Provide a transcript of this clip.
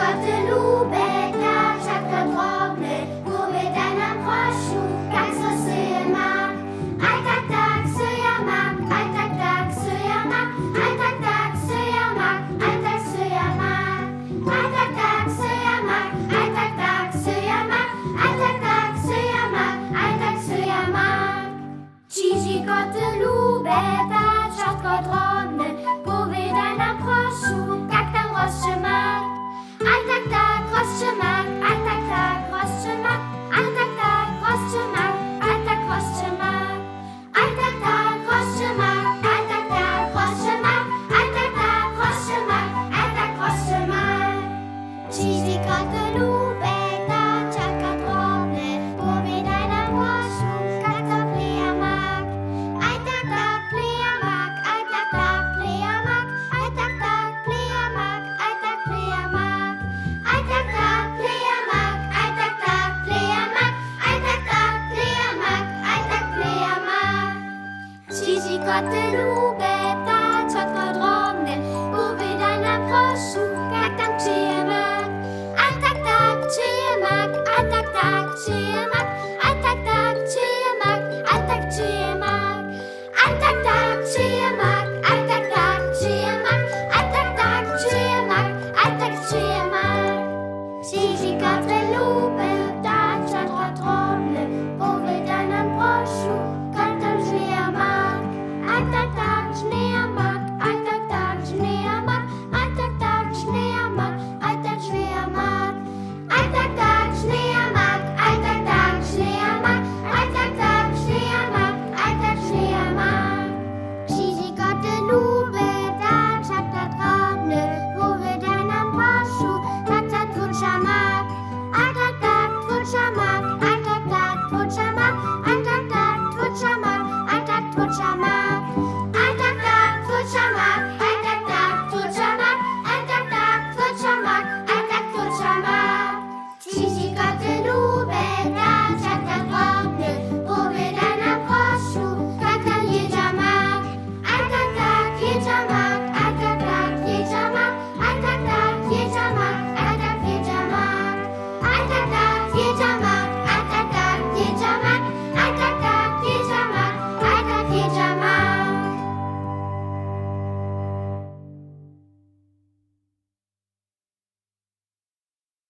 koty lube, kaczaka drobny, głowy da nam prosiu, jak syje mak. Aj tak, syja mak, aj tak, syja mak, aj tak, syja mak, aj tak, syja mak. Aj tak, syja mak, aj tak, syja mak, aj tak, syja mak, aj tak, syja mak. Cizi koty lube, kaczatko drobny, głowy da nam prosiu, jak tam rozczy mak. Aj tak, rozczy mak, aj tak, rozczy mak, aj tak, rozczy mak, aj tak, rozczy mak. Aj tak, rozczy mak, aj tak, rozczy mak, aj tak, rozczy mak, aj tak, rozczy mak. Cizi koty lube, kaczaka drobny, głowy daj nam prosiu, jak to plija mak. Aj tak, plija mak, aj tak, plija mak, aj tak, plija mak, aj tak, plija mak. Aj tak, plija mak, aj tak, plija mak, aj tak, plija mak, aj tak, plija mak. Cizi koty lube.